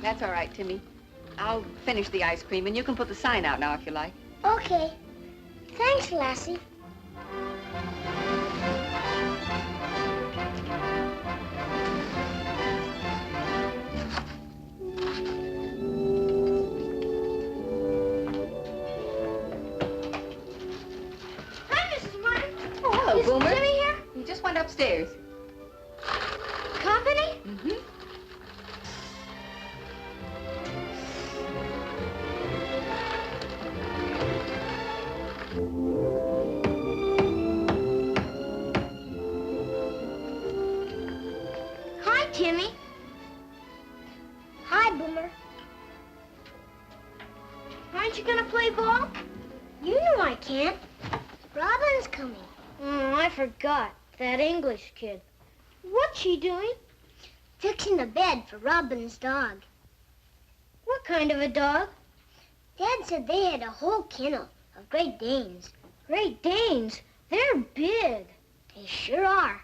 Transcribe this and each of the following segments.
That's all right, Timmy. I'll finish the ice cream, and you can put the sign out now if you like. Okay. Thanks, Lassie. Hello, Is Boomer. Timmy here? He just went upstairs. Company? Mm-hmm. Hi, Timmy. Hi, Boomer. Aren't you gonna play ball? You know I can't. Robin's coming. Oh, I forgot. That English kid. What's she doing? Fixing a bed for Robin's dog. What kind of a dog? Dad said they had a whole kennel of Great Danes. Great Danes? They're big. They sure are.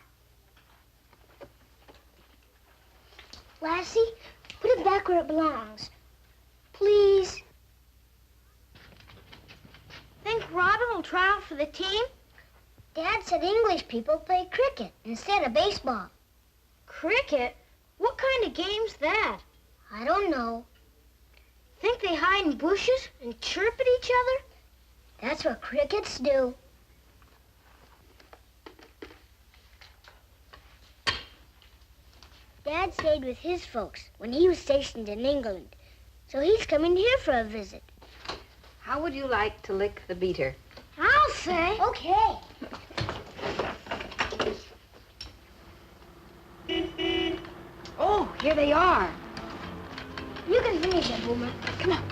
Lassie, put it back where it belongs. Please. Think Robin will try out for the team? Dad said English people play cricket instead of baseball. Cricket? What kind of game's that? I don't know. Think they hide in bushes and chirp at each other? That's what crickets do. Dad stayed with his folks when he was stationed in England, so he's coming here for a visit. How would you like to lick the beater? I'll say. Okay. Oh, here they are. You can finish it, Boomer. Come on.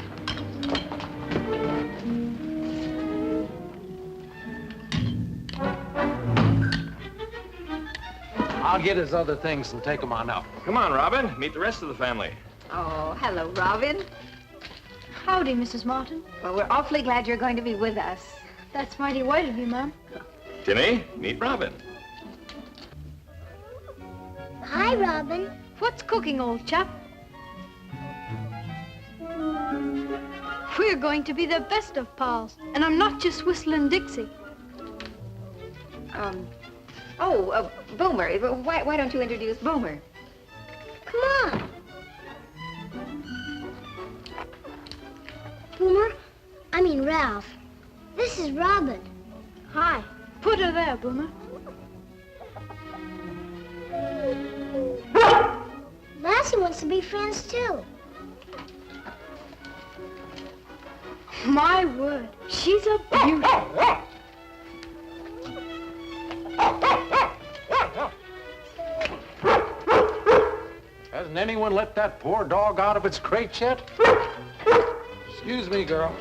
I'll get his other things and take them on up. Come on, Robin. Meet the rest of the family. Oh, hello, Robin. Howdy, Mrs. Martin. Well, we're awfully glad you're going to be with us. That's mighty white of you, Mom. Timmy, meet Robin. Hi, Robin. What's cooking, old chap? We're going to be the best of pals, and I'm not just whistling Dixie. Boomer. Why don't you introduce Boomer? Come on. Boomer, I mean Ralph. This is Robin. Hi. Put her there, Boomer. Lassie wants to be friends, too. My word, she's a beauty. Hasn't anyone let that poor dog out of its crate yet? Excuse me, girl.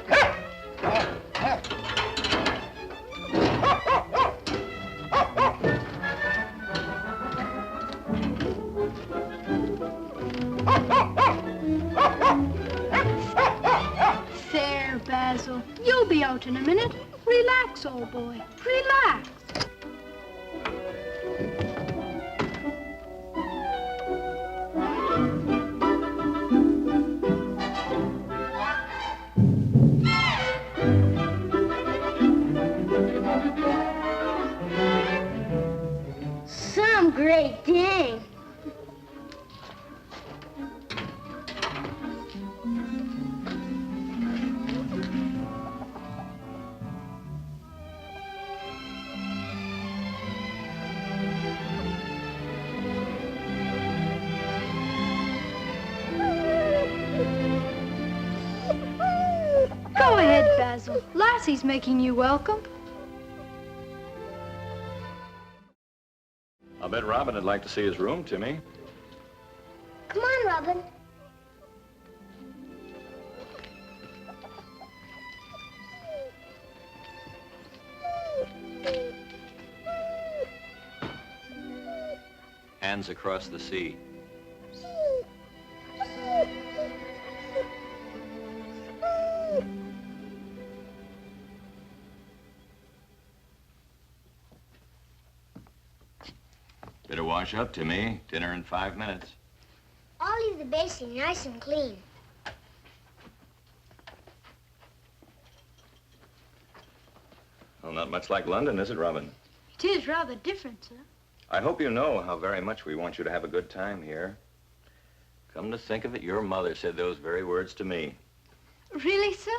There, Basil. You'll be out in a minute. Relax, old boy. Relax. Some Great Dane. Go ahead, Basil. Lassie's making you welcome. I'll bet Robin would like to see his room, Timmy. Come on, Robin. Hands across the sea. Better wash up, Timmy. Dinner in 5 minutes. All I'll leave the basin nice and clean. Well, not much like London, is it, Robin? It is rather different, sir. I hope you know how very much we want you to have a good time here. Come to think of it, your mother said those very words to me. Really, sir?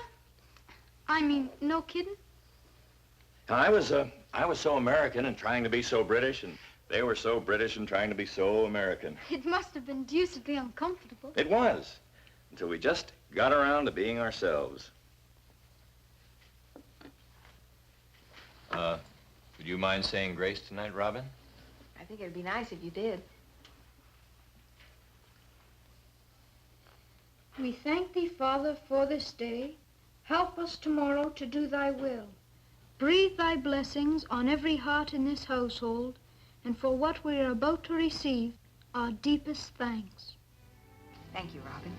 I mean, no kidding? I was so American and trying to be so British, and they were so British and trying to be so American. It must have been deucedly uncomfortable. It was, until we just got around to being ourselves. Would you mind saying grace tonight, Robin? I think it'd be nice if you did. We thank thee, Father, for this day. Help us tomorrow to do thy will. Breathe thy blessings on every heart in this household, and for what we are about to receive, our deepest thanks. Thank you, Robin.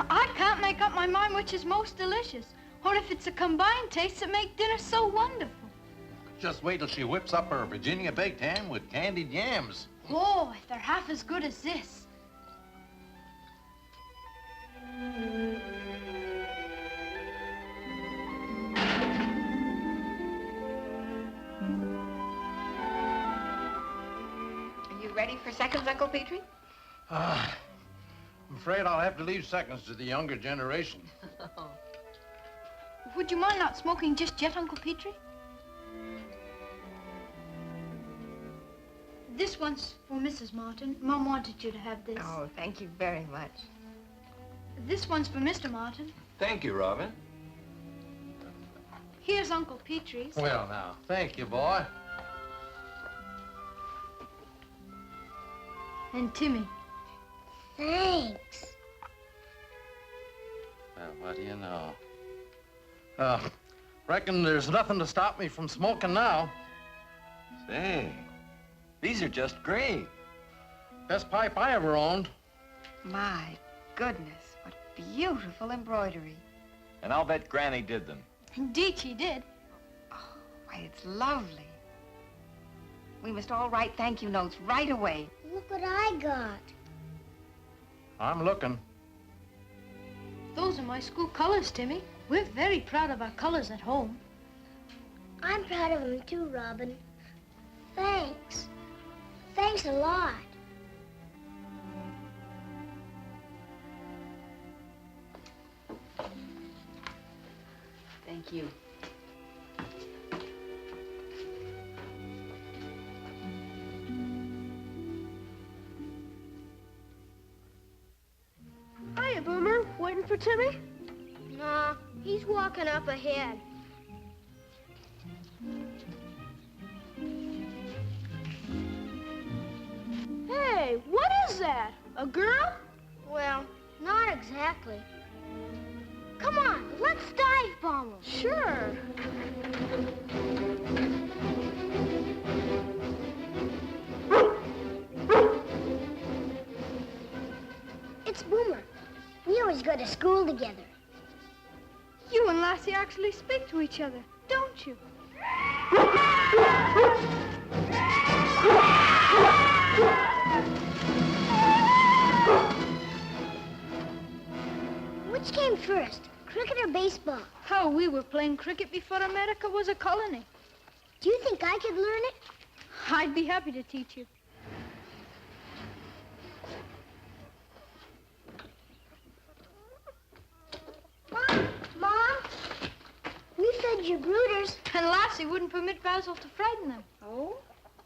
I can't make up my mind which is most delicious, or if it's a combined taste that make dinner so wonderful. Just wait till she whips up her Virginia baked ham with candied yams. Oh, if they're half as good as this. Are you ready for seconds, Uncle Petrie? I'm afraid I'll have to leave seconds to the younger generation. Would you mind not smoking just yet, Uncle Petrie? This one's for Mrs. Martin. Mom wanted you to have this. Oh, thank you very much. This one's for Mr. Martin. Thank you, Robin. Here's Uncle Petrie's. Well, now, thank you, boy. And Timmy. Thanks. Well, what do you know? Reckon there's nothing to stop me from smoking now. Say, these are just great. Best pipe I ever owned. My goodness, what beautiful embroidery. And I'll bet Granny did them. Indeed she did. Why, it's lovely. We must all write thank you notes right away. Look what I got. I'm looking. Those are my school colors, Timmy. We're very proud of our colors at home. I'm proud of them too, Robin. Thanks. Thanks a lot. Thank you. Hiya, Boomer. Waiting for Timmy? No, he's walking up ahead. Hey, what is that? A girl? Well, not exactly. Come on, let's dive bomb him. Sure. It's Boomer. We always go to school together. You and Lassie actually speak to each other, don't you? Which came first, cricket or baseball? How we were playing cricket before America was a colony. Do you think I could learn it? I'd be happy to teach you. Mom, we fed your brooders. And Lassie wouldn't permit Basil to frighten them. Oh?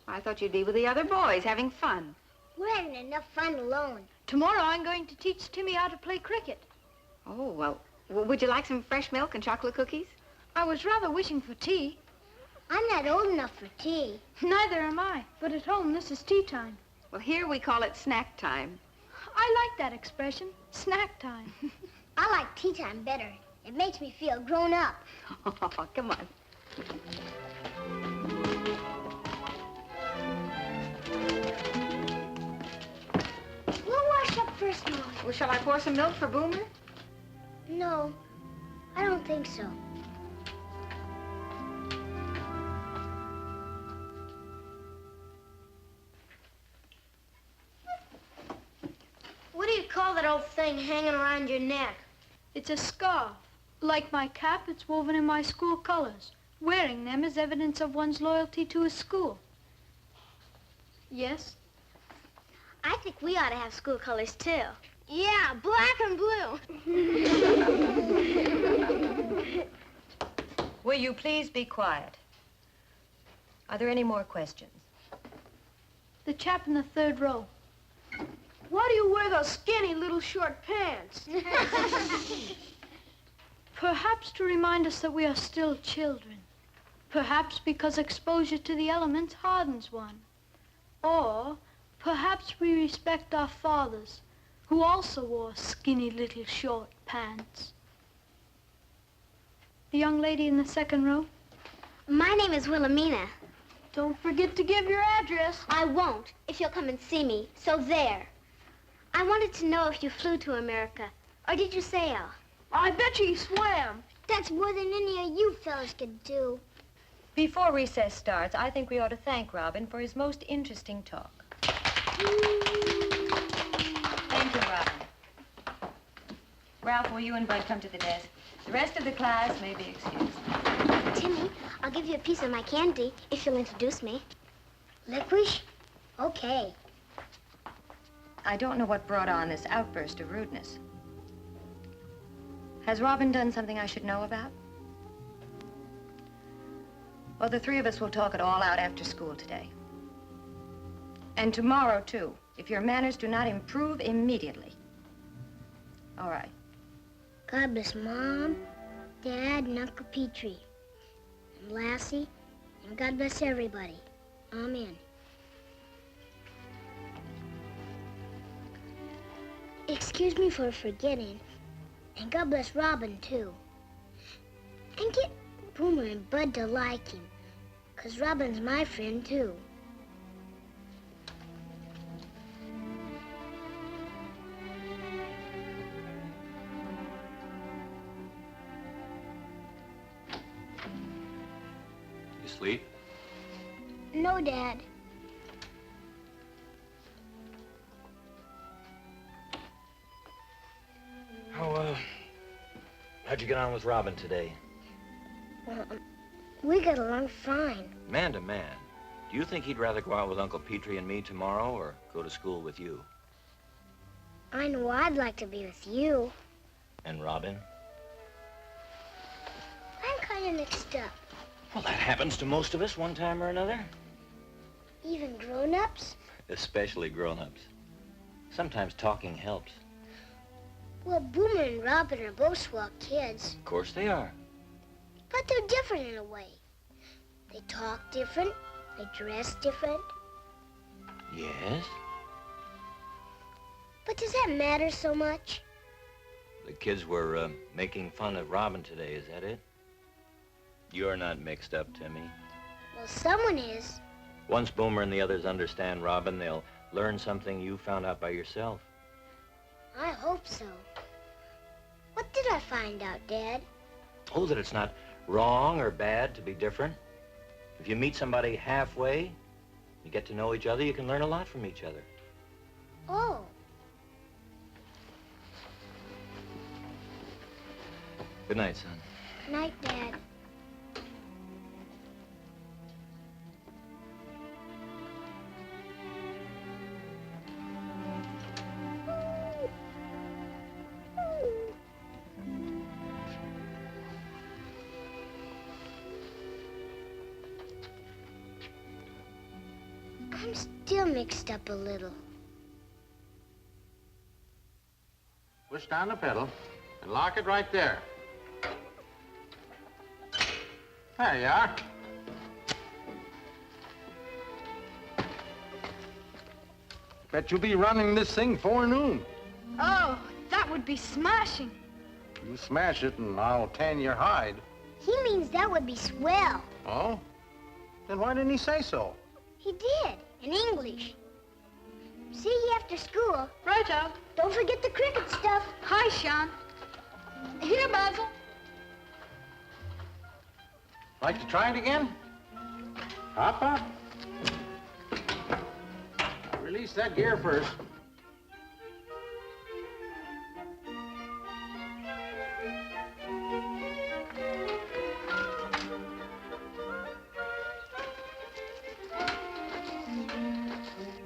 I thought you'd be with the other boys having fun. We're having enough fun alone. Tomorrow I'm going to teach Timmy how to play cricket. Oh, well, would you like some fresh milk and chocolate cookies? I was rather wishing for tea. I'm not old enough for tea. Neither am I, but at home this is tea time. Well, here we call it snack time. I like that expression, snack time. I like tea time better. It makes me feel grown up. Oh, come on. Well, shall I pour some milk for Boomer? No, I don't think so. What do you call that old thing hanging around your neck? It's a scarf. Like my cap, it's woven in my school colors. Wearing them is evidence of one's loyalty to a school. Yes? I think we ought to have school colors, too. Yeah, black and blue. Will you please be quiet? Are there any more questions? The chap in the third row. Why do you wear those skinny little short pants? Perhaps to remind us that we are still children. Perhaps because exposure to the elements hardens one. Or perhaps we respect our fathers, who also wore skinny little short pants. The young lady in the second row. My name is Wilhelmina. Don't forget to give your address. I won't, if you'll come and see me. So there. I wanted to know if you flew to America, or did you sail? I bet you swam. That's more than any of you fellas could do. Before recess starts, I think we ought to thank Robin for his most interesting talk. Thank you, Robin. Ralph, will you and Bud come to the desk? The rest of the class may be excused. Timmy, I'll give you a piece of my candy if you'll introduce me. Licorice? Okay. I don't know what brought on this outburst of rudeness. Has Robin done something I should know about? Well, the three of us will talk it all out after school today. And tomorrow, too, if your manners do not improve immediately. All right. God bless Mom, Dad, and Uncle Petrie, and Lassie, and God bless everybody. Amen. Excuse me for forgetting, and God bless Robin, too. And get Boomer and Bud to like him, 'cause Robin's my friend, too. You sleep? No, Dad. How'd you get on with Robin today? We got along fine. Man to man, do you think he'd rather go out with Uncle Petrie and me tomorrow or go to school with you? I know I'd like to be with you. And Robin? I'm kind of mixed up. Well, that happens to most of us one time or another. Even grown-ups? Especially grown-ups. Sometimes talking helps. Well, Boomer and Robin are both swell kids. Of course they are. But they're different in a way. They talk different. They dress different. Yes? But does that matter so much? The kids were making fun of Robin today, is that it? You're not mixed up, Timmy. Well, someone is. Once Boomer and the others understand Robin, they'll learn something you found out by yourself. I hope so. What did I find out, Dad? Oh, that it's not wrong or bad to be different. If you meet somebody halfway, you get to know each other, you can learn a lot from each other. Oh. Good night, son. Night, Dad. I'm still mixed up a little. Push down the pedal and lock it right there. There you are. Bet you'll be running this thing forenoon. Oh, that would be smashing. You smash it and I'll tan your hide. He means that would be swell. Oh? Then why didn't he say so? He did, in English. See you after school. Righto. Don't forget the cricket stuff. Hi, Sean. Here, Basil. Like to try it again? Hop, hop. Release that gear first.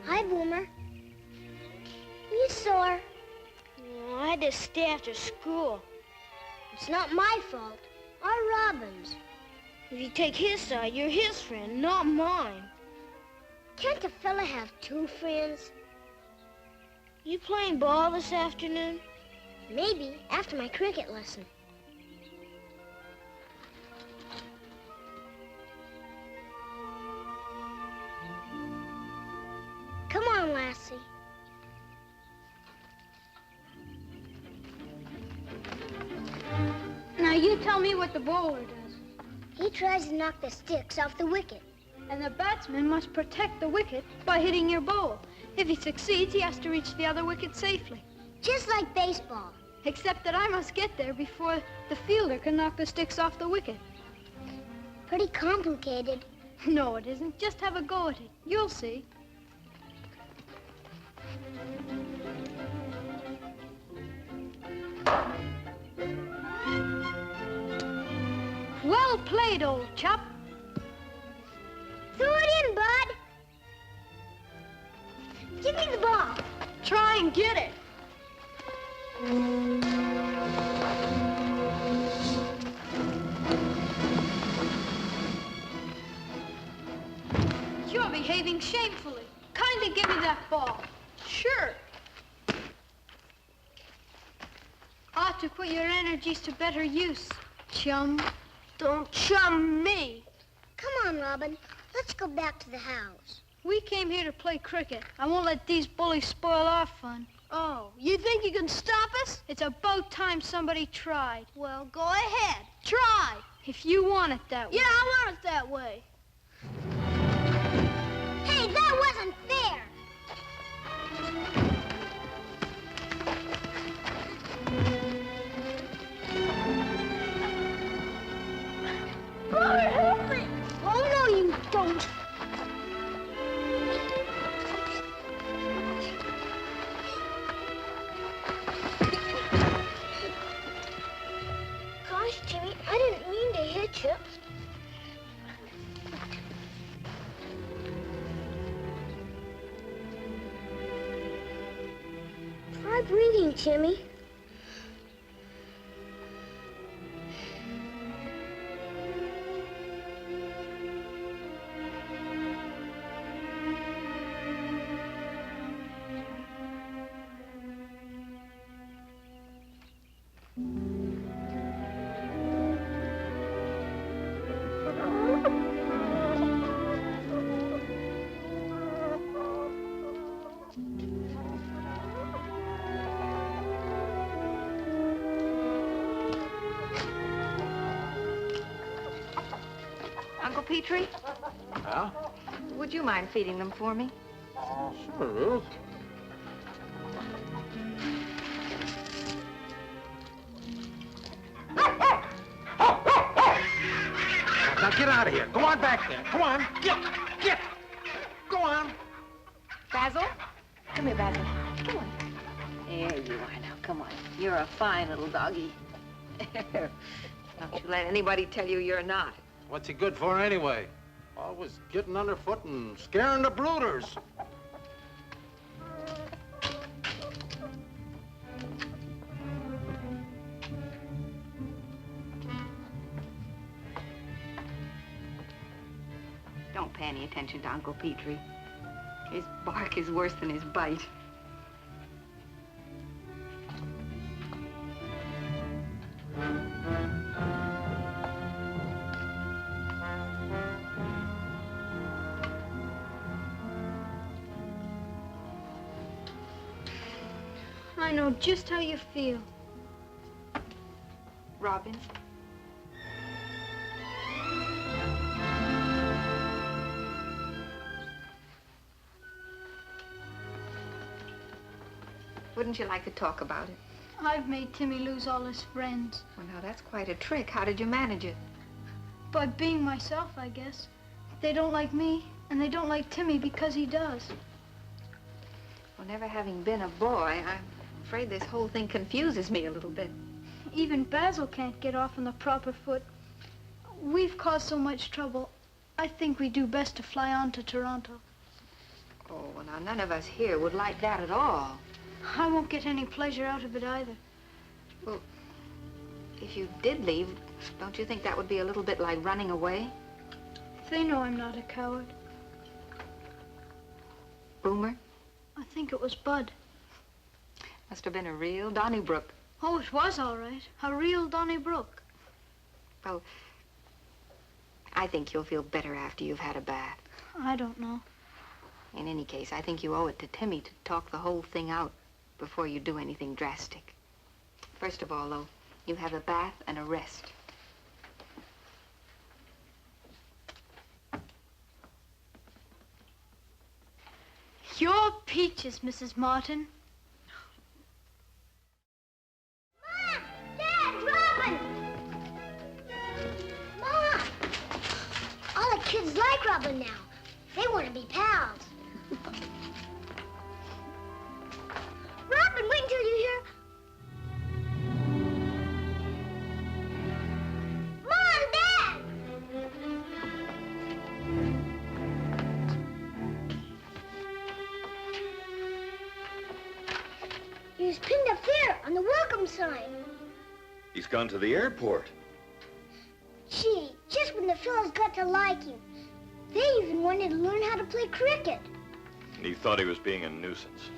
Hi, Boomer. You sore? Oh, I had to stay after school. It's not my fault. Or Robin's. If you take his side, you're his friend, not mine. Can't a fella have two friends? You playing ball this afternoon? Maybe, after my cricket lesson. Come on, Lassie. Now you tell me what the bowler does. He tries to knock the sticks off the wicket. And the batsman must protect the wicket by hitting your ball. If he succeeds, he has to reach the other wicket safely. Just like baseball. Except that I must get there before the fielder can knock the sticks off the wicket. Pretty complicated. No, it isn't. Just have a go at it. You'll see. Well played, old chap. Throw it in, bud. Give me the ball. Try and get it. You're behaving shamefully. Kindly give me that ball. Sure. Ought to put your energies to better use, chum. Don't chum me. Come on, Robin. Let's go back to the house. We came here to play cricket. I won't let these bullies spoil our fun. Oh, you think you can stop us? It's about time somebody tried. Well, go ahead. Try. If you want it that way. Yeah, I want it that way. Hey, that wasn't fair. Brother, help me. Oh, no, you don't. Gosh, Jimmy, I didn't mean to hit you. Try breathing, Jimmy. Uncle Petrie, Yeah? would you mind feeding them for me? Sure, Ruth. Now get out of here. Go on back there. Come on. Get. Go on. Basil? Come here, Basil. Come on. There you are now. Come on. You're a fine little doggy. Don't you let anybody tell you you're not. What's he good for anyway? Always getting underfoot and scaring the brooders. Don't pay any attention to Uncle Petrie. His bark is worse than his bite. I know just how you feel. Robin? Wouldn't you like to talk about it? I've made Timmy lose all his friends. Well, now, that's quite a trick. How did you manage it? By being myself, I guess. They don't like me, and they don't like Timmy because he does. Well, never having been a boy, I'm afraid this whole thing confuses me a little bit. Even Basil can't get off on the proper foot. We've caused so much trouble. I think we do best to fly on to Toronto. Oh, well, now, none of us here would like that at all. I won't get any pleasure out of it either. Well, if you did leave, don't you think that would be a little bit like running away? They know I'm not a coward. Boomer? I think it was Bud. Must have been a real Donnybrook. Oh, it was all right. A real Donnybrook. Well, I think you'll feel better after you've had a bath. I don't know. In any case, I think you owe it to Timmy to talk the whole thing out before you do anything drastic. First of all, though, you have a bath and a rest. Your peaches, Mrs. Martin. Mom! Dad! Robin! Mom! All the kids like Robin now. They want to be pals. Robin, wait until you hear... Mom! Dad! He was pinned up there on the welcome sign. He's gone to the airport. Gee, just when the fellows got to like him. They even wanted to learn how to play cricket. And he thought he was being a nuisance.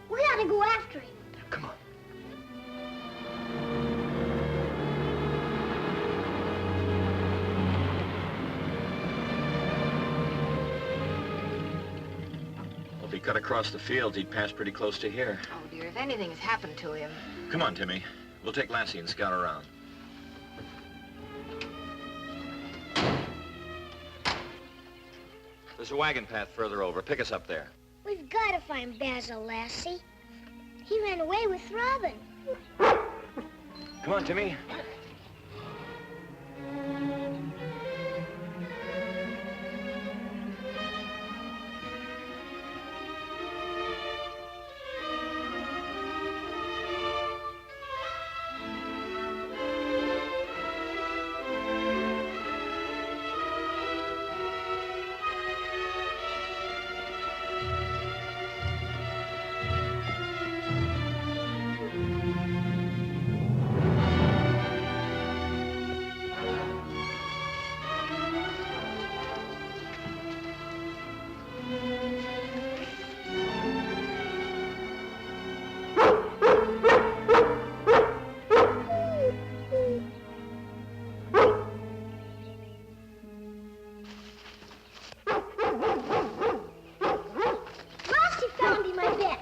We ought to go after him. Come on. Well, if he cut across the fields, he'd pass pretty close to here. Oh, dear, if anything's happened to him. Come on, Timmy. We'll take Lassie and scout around. There's a wagon path further over. Pick us up there. We've got to find Basil, Lassie. He ran away with Robin. Come on, Timmy.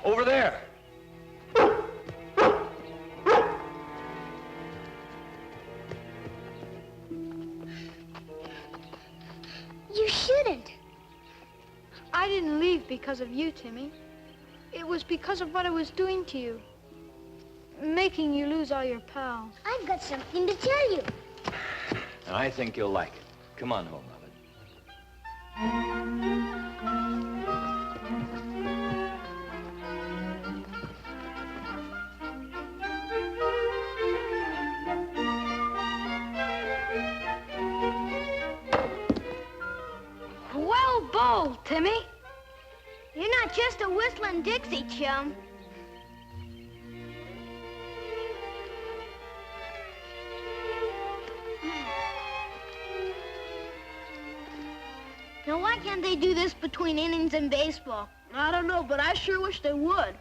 Over there. You shouldn't. I didn't leave because of you, Timmy. It was because of what I was doing to you. Making you lose all your pals. I've got something to tell you. I think you'll like it. Come on home, Robin. Well bowled, Timmy. You're not just a whistling Dixie, chum. Now, why can't they do this between innings in baseball? I don't know, but I sure wish they would.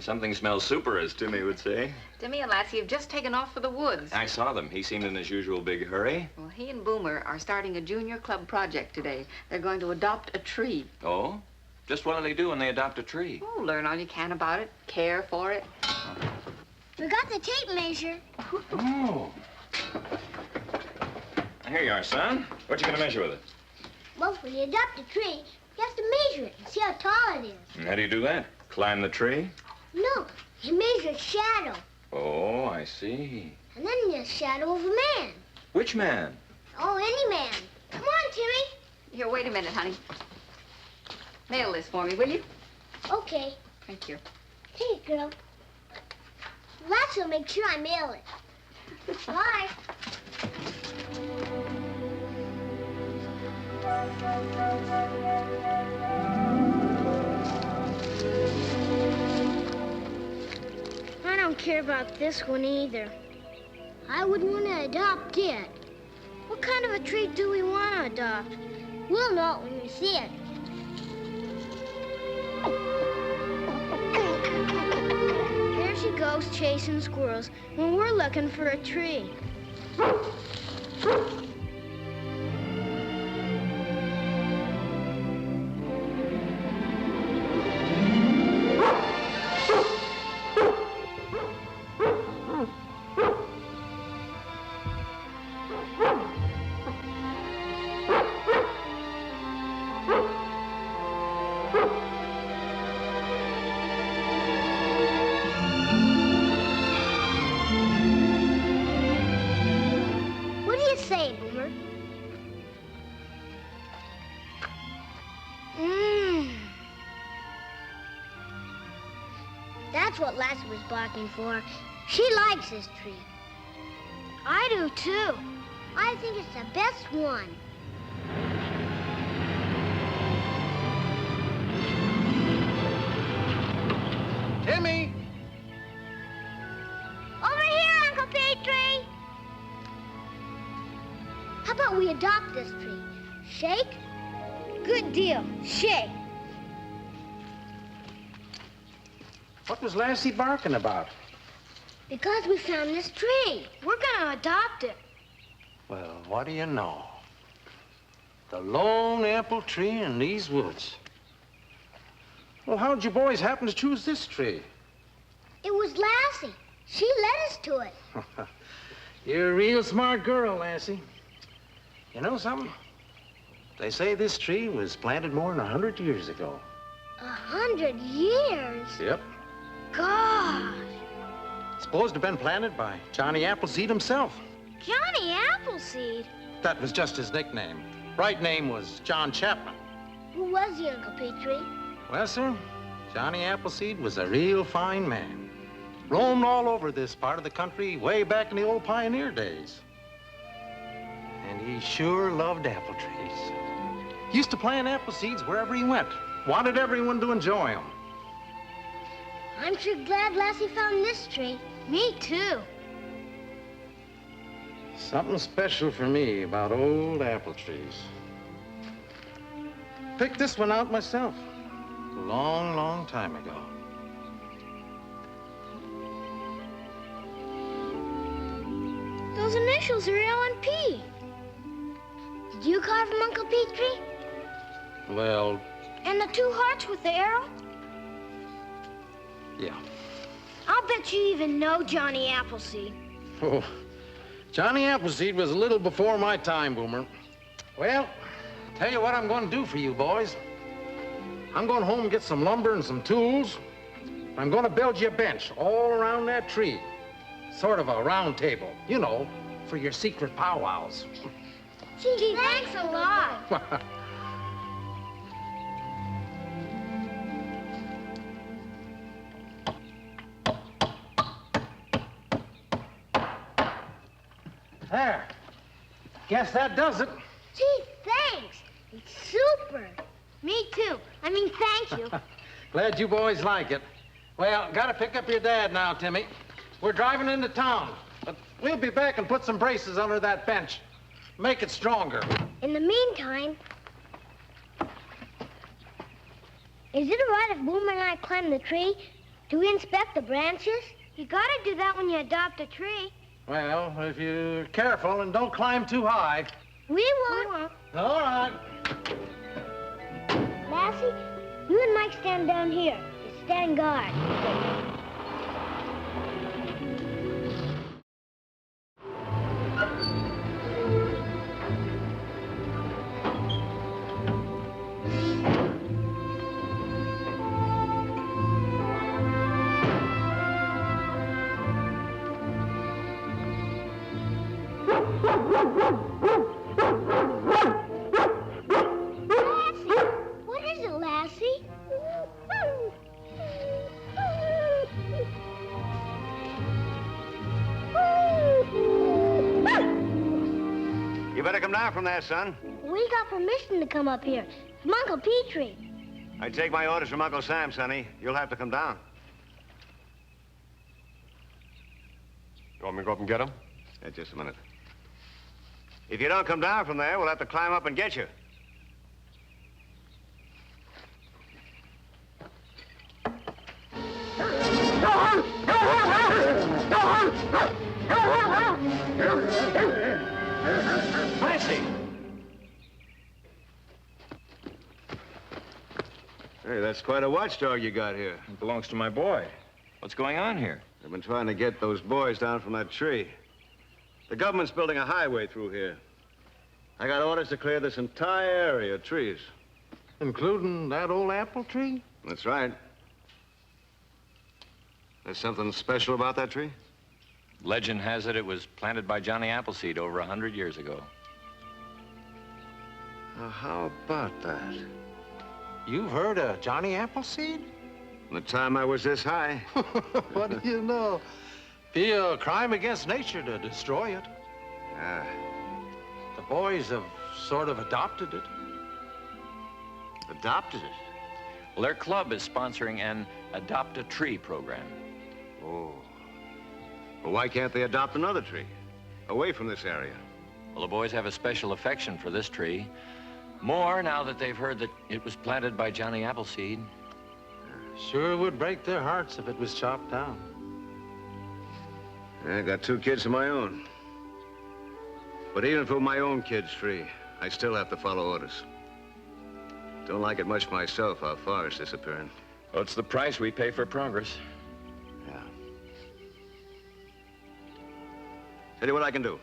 Something smells super, as Timmy would say. Timmy and Lassie have just taken off for the woods. I saw them. He seemed in his usual big hurry. Well, he and Boomer are starting a junior club project today. They're going to adopt a tree. Oh? Just what do they do when they adopt a tree? Oh, learn all you can about it, care for it. We got the tape measure. Oh. Here you are, son. What you gonna measure with it? Well, when you adopt a tree, you have to measure it and see how tall it is. And how do you do that? Climb the tree? No, you measure its shadow. Oh, I see. And then the shadow of a man. Which man? Oh, any man. Come on, Timmy. Here, wait a minute, honey. Mail this for me, will you? Okay. Thank you. Take it, girl. Lassie will make sure I mail it. Bye. I don't care about this one either. I wouldn't want to adopt it. What kind of a tree do we want to adopt? We'll know it when we see it. Here she goes chasing squirrels when we're looking for a tree. That's what Lassie was barking for. She likes this tree. I do, too. I think it's the best one. Timmy! Over here, Uncle Petrie! How about we adopt this tree? Shake? Good deal. Shake. What was Lassie barking about? Because we found this tree. We're gonna adopt it. Well, what do you know? The lone apple tree in these woods. Well, how'd you boys happen to choose this tree? It was Lassie. She led us to it. You're a real smart girl, Lassie. You know something? They say this tree was planted more than 100 years ago. 100 years? Yep. God. It's supposed to have been planted by Johnny Appleseed himself. Johnny Appleseed? That was just his nickname. Right name was John Chapman. Who was he, Uncle Petrie? Well, sir, Johnny Appleseed was a real fine man. Roamed all over this part of the country way back in the old pioneer days. And he sure loved apple trees. Used to plant apple seeds wherever he went. Wanted everyone to enjoy them. I'm sure glad Lassie found this tree. Me, too. Something special for me about old apple trees. Picked this one out myself a long, long time ago. Those initials are L and P. Did you carve them, Uncle Petrie? Well, And the two hearts with the arrow? yeah. I'll bet you even know Johnny Appleseed. Oh, Johnny Appleseed was a little before my time, Boomer. Well, tell you what I'm going to do for you boys. I'm going home and get some lumber and some tools. I'm going to build you a bench all around that tree. Sort of a round table, you know, for your secret powwows. Gee, thanks a lot. There. Guess that does it. Gee, thanks. It's super. Me too. I mean, thank you. Glad you boys like it. Well, gotta pick up your dad now, Timmy. We're driving into town, but we'll be back and put some braces under that bench. Make it stronger. In the meantime, is it all right if Boomer and I climb the tree? Do we inspect the branches? You gotta do that when you adopt a tree. Well, if you're careful and don't climb too high. We won't. All right. Lassie, you and Mike stand down here. You stand guard. What is it, Lassie? You better come down from there, son. We got permission to come up here from Uncle Petrie. I take my orders from Uncle Sam, sonny. You'll have to come down. You want me to go up and get him? Yeah, just a minute. If you don't come down from there, we'll have to climb up and get you. Lassie! Hey, that's quite a watchdog you got here. It belongs to my boy. What's going on here? I've been trying to get those boys down from that tree. The government's building a highway through here. I got orders to clear this entire area of trees. Including that old apple tree? That's right. There's something special about that tree? Legend has it was planted by Johnny Appleseed over 100 years ago. How about that? You've heard of Johnny Appleseed? From the time I was this high. What do you know? Be a crime against nature to destroy it. Ah, The boys have sort of adopted it. adopted it? Well, their club is sponsoring an Adopt a Tree program. Oh. Well, why can't they adopt another tree? Away from this area. Well, the boys have a special affection for this tree. More now that they've heard that it was planted by Johnny Appleseed. Sure would break their hearts if it was chopped down. I got 2 kids of my own. But even for my own kids' tree, I still have to follow orders. Don't like it much myself, how far it's disappearing. Well, it's the price we pay for progress. Yeah. Tell you what I can do.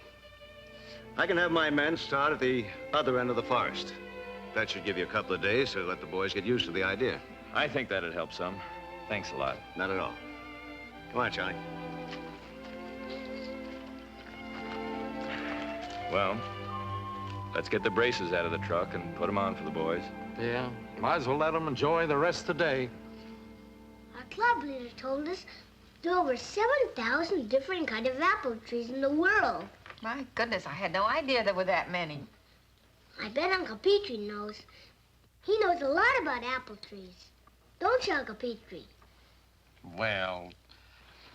I can have my men start at the other end of the forest. That should give you a couple of days to let the boys get used to the idea. I think that'd help some. Thanks a lot. Not at all. Come on, Johnny. Well, let's get the braces out of the truck and put them on for the boys. Yeah, might as well let them enjoy the rest of the day. Our club leader told us there are over 7,000 different kind of apple trees in the world. My goodness, I had no idea there were that many. I bet Uncle Petrie knows. He knows a lot about apple trees. Don't you, Uncle Petrie? Well,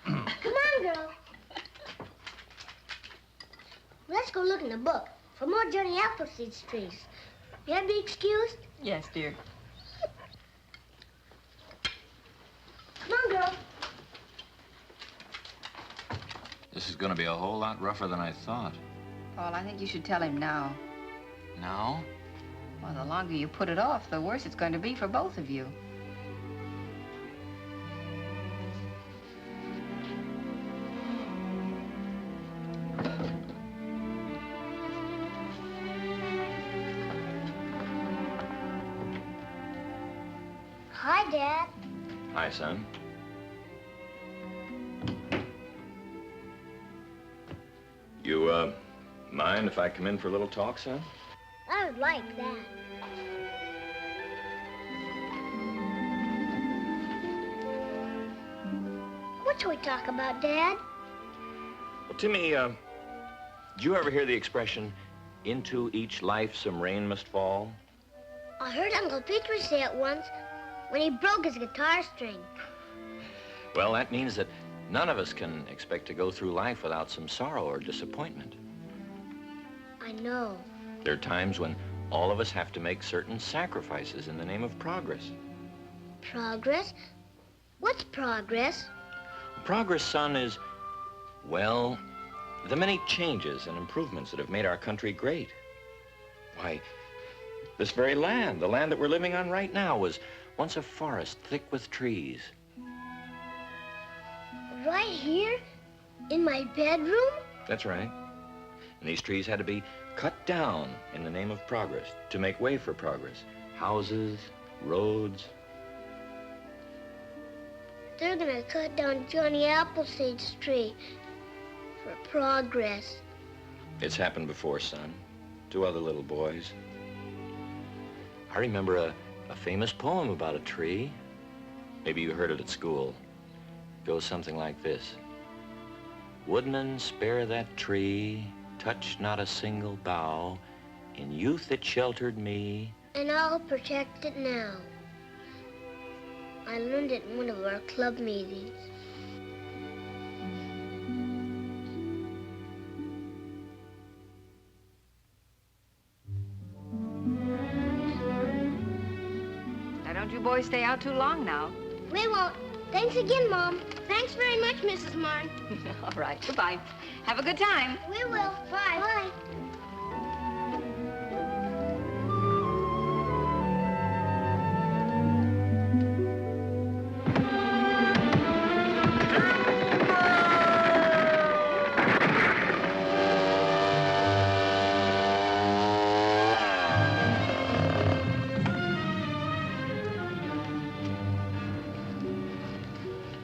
Come on, girl. Let's go look in the book for more Johnny Appleseed's trees. May I be excused? Yes, dear. Come on, girl. This is going to be a whole lot rougher than I thought. Paul, I think you should tell him now. Now? Well, the longer you put it off, the worse it's going to be for both of you. Hi, Dad. Hi, son. You, mind if I come in for a little talk, son? I would like that. What shall we talk about, Dad? Well, Timmy, did you ever hear the expression, into each life some rain must fall? I heard Uncle Petrie say it once when he broke his guitar string. Well, that means that none of us can expect to go through life without some sorrow or disappointment. I know. There are times when all of us have to make certain sacrifices in the name of progress. Progress? What's progress? Progress, son, is, well, the many changes and improvements that have made our country great. Why, this very land, the land that we're living on right now, was once a forest thick with trees. Right here? In my bedroom? That's right. And these trees had to be cut down in the name of progress, to make way for progress. Houses, roads. They're gonna cut down Johnny Appleseed's tree for progress. It's happened before, son, to other little boys. I remember a famous poem about a tree. Maybe you heard it at school. It goes something like this. Woodman, spare that tree, touch not a single bough. In youth it sheltered me. And I'll protect it now. I learned it in one of our club meetings. Now, don't you boys stay out too long now. We won't. Thanks again, Mom. Thanks very much, Mrs. Martin. All right, goodbye. Have a good time. We will. Bye. Bye.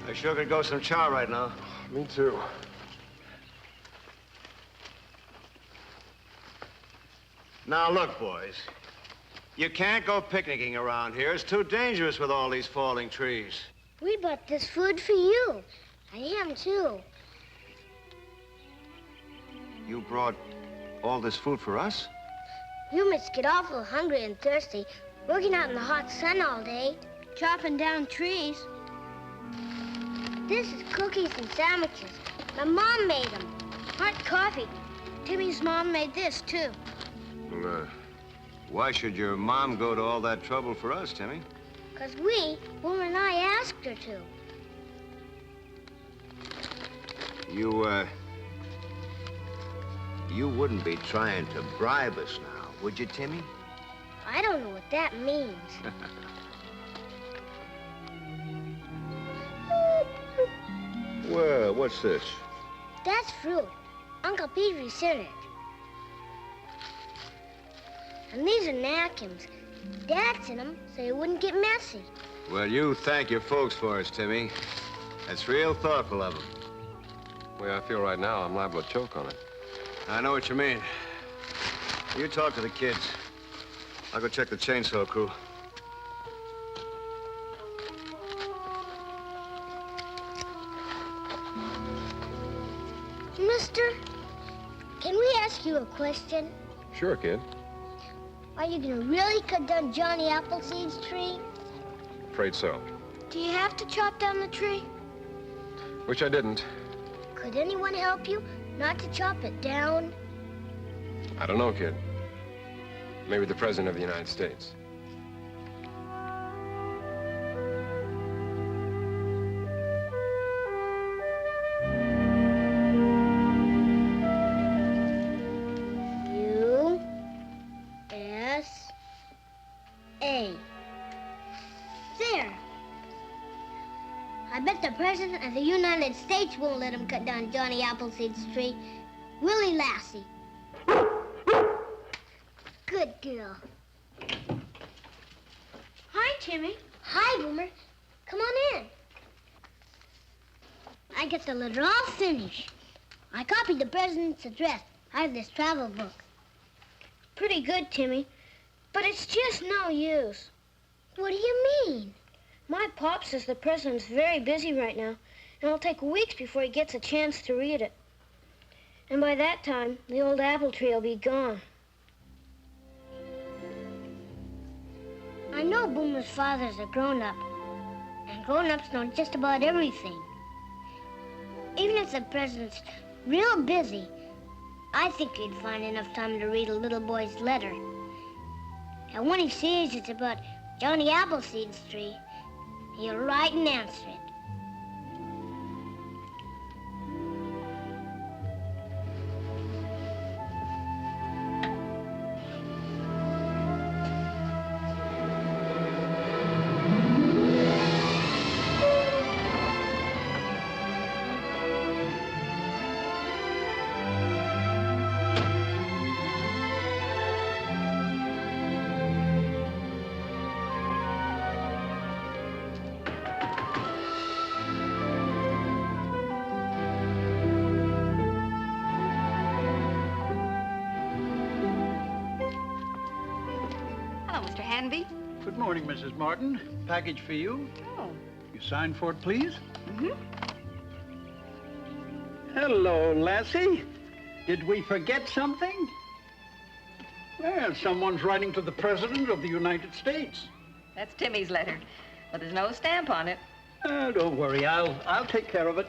I sure could go some chow right now. Me too. Now, look, boys. You can't go picnicking around here. It's too dangerous with all these falling trees. We bought this food for you. I am, too. You brought all this food for us? You must get awful hungry and thirsty, working out in the hot sun all day, chopping down trees. This is cookies and sandwiches. My mom made them. Hot coffee. Timmy's mom made this, too. Well, why should your mom go to all that trouble for us, Timmy? 'Cause Boomer and I asked her to. You wouldn't be trying to bribe us now, would you, Timmy? I don't know what that means. Well, what's this? That's fruit. Uncle Petrie sent it. And these are napkins. Dad sent them so it wouldn't get messy. Well, you thank your folks for us, Timmy. That's real thoughtful of them. The way I feel right now, I'm liable to choke on it. I know what you mean. You talk to the kids. I'll go check the chainsaw crew. Mister, can we ask you a question? Sure, kid. Are you gonna really cut down Johnny Appleseed's tree? Afraid so. Do you have to chop down the tree? Wish I didn't. Could anyone help you not to chop it down? I don't know, kid. Maybe the President of the United States. USA. There. I bet the President of the United States won't let him cut down Johnny Appleseed's tree. Will he, Lassie? Good girl. Hi, Timmy. Hi, Boomer. Come on in. I got the letter all finished. I copied the President's address. I have this travel book. Pretty good, Timmy. But it's just no use. What do you mean? My pop says the President's very busy right now, and it'll take weeks before he gets a chance to read it. And by that time, the old apple tree will be gone. I know Boomer's father's a grown-up, and grown-ups know just about everything. Even if the President's real busy, I think he'd find enough time to read a little boy's letter. And when he sees it's about Johnny Appleseed's tree, he'll write and answer it. Hello, Mr. Hanby. Good morning, Mrs. Martin. Package for you. Oh. You sign for it, please. Mm-hmm. Hello, Lassie. Did we forget something? Well, someone's writing to the President of the United States. That's Timmy's letter, but there's no stamp on it. Oh, don't worry. I'll take care of it.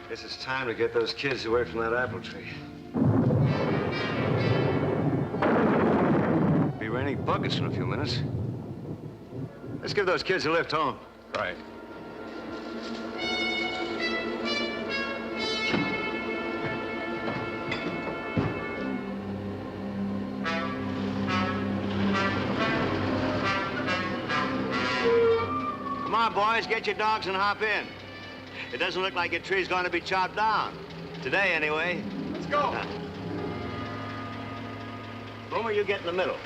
Guess it's time to get those kids away from that apple tree. Be raining buckets in a few minutes. Let's give those kids a lift home. Right. Come on, boys, get your dogs and hop in. It doesn't look like your tree's going to be chopped down. Today, anyway. Let's go. Boomer, you get in the middle.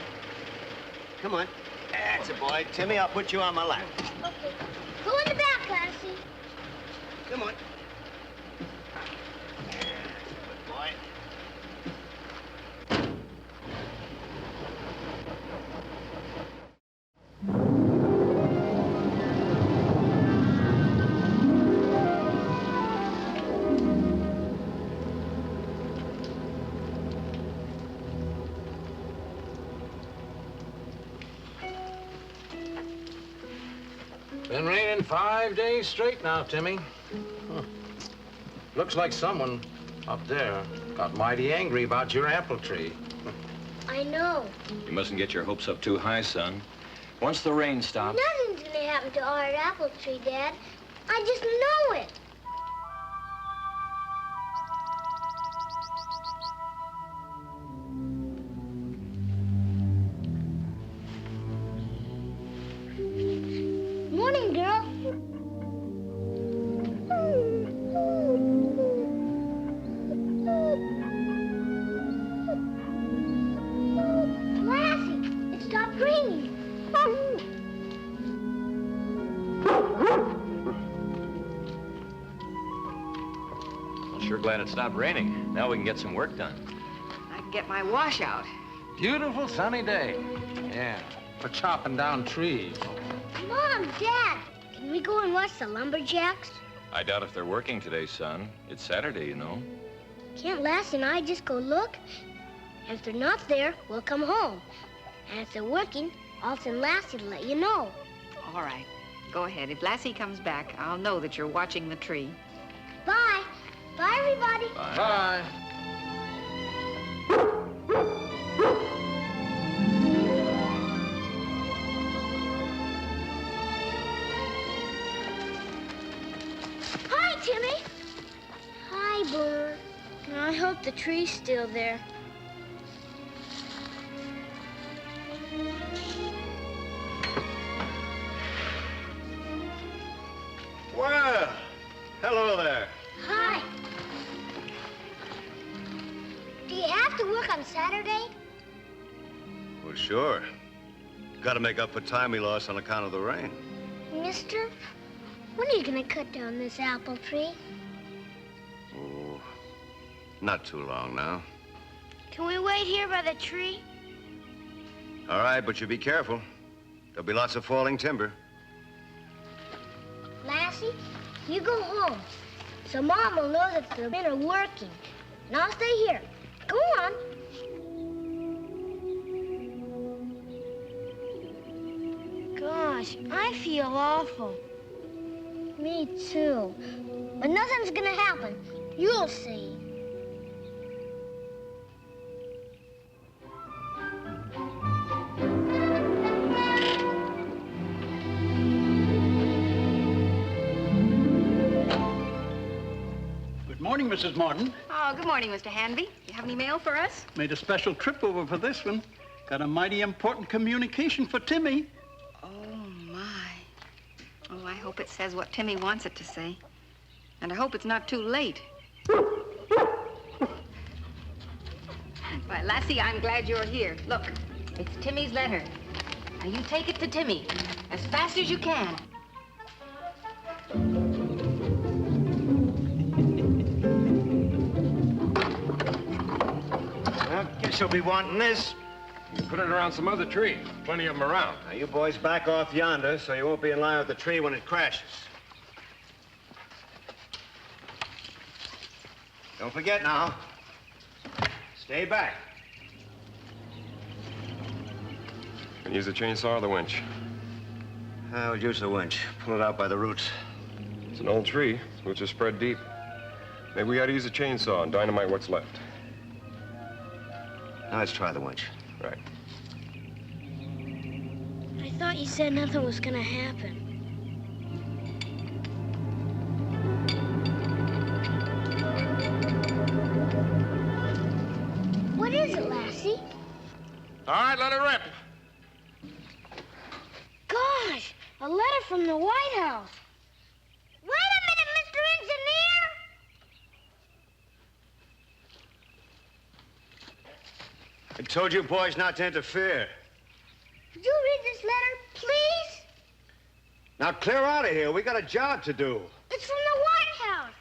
Come on. That's a boy. Timmy, I'll put you on my lap. Okay. Go in the back, Lassie. Come on. Good boy. Been raining 5 days straight now, Timmy. Huh. Looks like someone up there got mighty angry about your apple tree. I know. You mustn't get your hopes up too high, son. Once the rain stops... Nothing's gonna happen to our apple tree, Dad. I just know it. Morning, girl. Lassie, it stopped raining. I'm sure glad it stopped raining. Now we can get some work done. I can get my washout. Beautiful sunny day. Yeah, for chopping down trees. Mom, Dad, can we go and watch the lumberjacks? I doubt if they're working today, son. It's Saturday, you know. Can't Lassie and I just go look? And if they're not there, we'll come home. And if they're working, I'll send Lassie to let you know. All right. Go ahead. If Lassie comes back, I'll know that you're watching the tree. Bye. Bye, everybody. Bye. Hi, Timmy. Hi, Boomer. I hope the tree's still there. Well, hello there. Hi. Do you have to work on Saturday? Well, sure. Got to make up for time we lost on account of the rain. Mister, when are you gonna cut down this apple tree? Oh, not too long now. Can we wait here by the tree? All right, but you be careful. There'll be lots of falling timber. Lassie, you go home, so Mom will know that the men are working. And I'll stay here. Go on. Gosh, I feel awful. Me too. But nothing's gonna happen. You'll see. Good morning, Mrs. Martin. Oh, good morning, Mr. Hanby. You have any mail for us? Made a special trip over for this one. Got a mighty important communication for Timmy. Oh, hope it says what Timmy wants it to say. And I hope it's not too late. Why, Lassie, I'm glad you're here. Look, it's Timmy's letter. Now, you take it to Timmy as fast as you can. Well, guess you'll be wanting this. Put it around some other tree. Plenty of them around. Now, you boys back off yonder so you won't be in line with the tree when it crashes. Don't forget now. Stay back. Can use the chainsaw or the winch. I'll use the winch. Pull it out by the roots. It's an old tree. Roots are spread deep. Maybe we ought to use a chainsaw and dynamite what's left. Now let's try the winch. Right. I thought you said nothing was gonna happen. What is it, Lassie? All right, let it rip. Gosh, a letter from the White House. Wait a minute, Mr. Engineer! I told you boys not to interfere. Could you read this letter, please? Now clear out of here. We got a job to do. It's from the White House.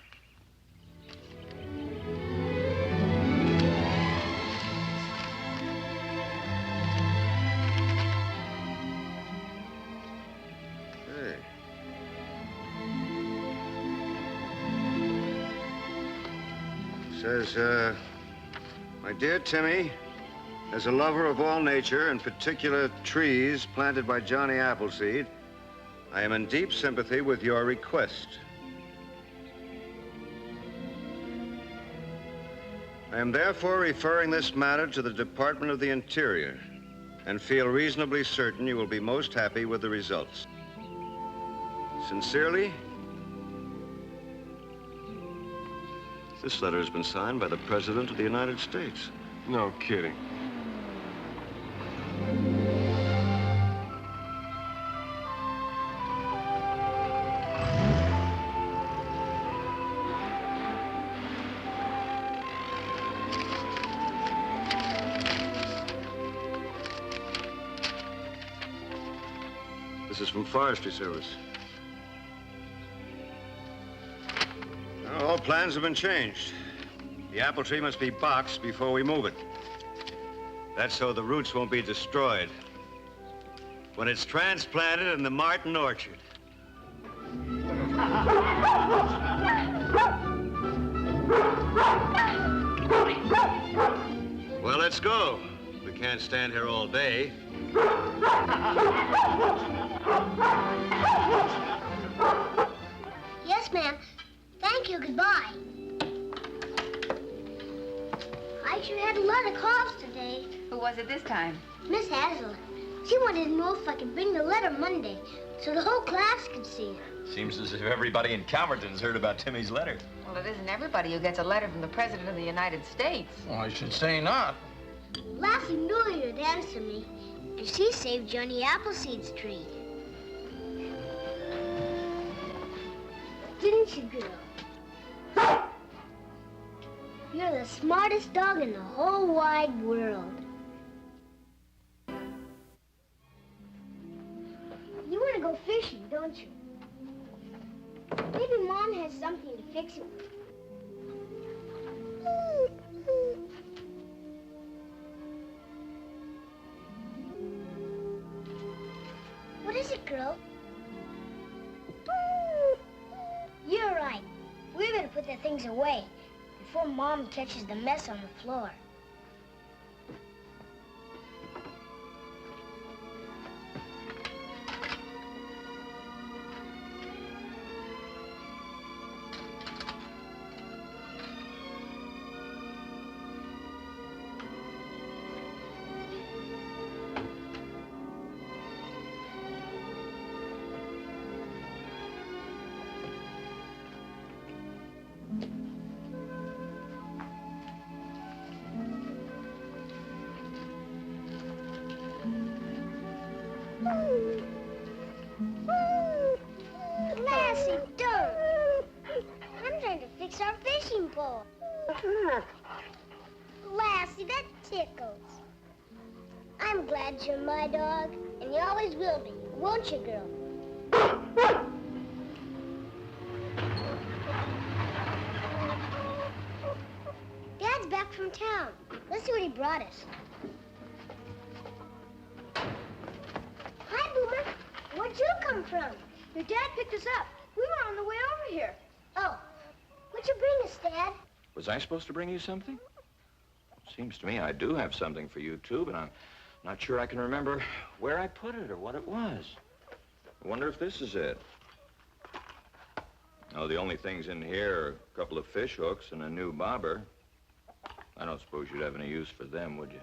Hey. Says, my dear Timmy, as a lover of all nature, in particular trees planted by Johnny Appleseed, I am in deep sympathy with your request. I am therefore referring this matter to the Department of the Interior and feel reasonably certain you will be most happy with the results. Sincerely, this letter has been signed by the President of the United States. No kidding. This is from Forestry Service. Well, all plans have been changed. The apple tree must be boxed before we move it. That's so the roots won't be destroyed when it's transplanted in the Martin orchard. Well, let's go. We can't stand here all day. Yes, ma'am. Thank you. Goodbye. I sure had a lot of calls today. Who was it this time? Miss Hazel. She wanted to know if I could bring the letter Monday so the whole class could see it. Seems as if everybody in Calverton's heard about Timmy's letter. Well, it isn't everybody who gets a letter from the President of the United States. Well, I should say not. Lassie knew you'd answer me, and she saved Johnny Appleseed's tree. Didn't you, girl? You're the smartest dog in the whole wide world. You want to go fishing, don't you? Maybe Mom has something to fix it with. What is it, girl? You're right. We're gonna put the things away before Mom catches the mess on the floor. see it goes. I'm glad you're my dog, and you always will be, won't you, girl? Dad's back from town. Let's see what he brought us. Hi, Boomer. Where'd you come from? Your dad picked us up. We were on the way over here. Oh, what'd you bring us, Dad? Was I supposed to bring you something? Seems to me I do have something for you, too, but I'm not sure I can remember where I put it or what it was. I wonder if this is it. Oh, the only things in here are a couple of fish hooks and a new bobber. I don't suppose you'd have any use for them, would you?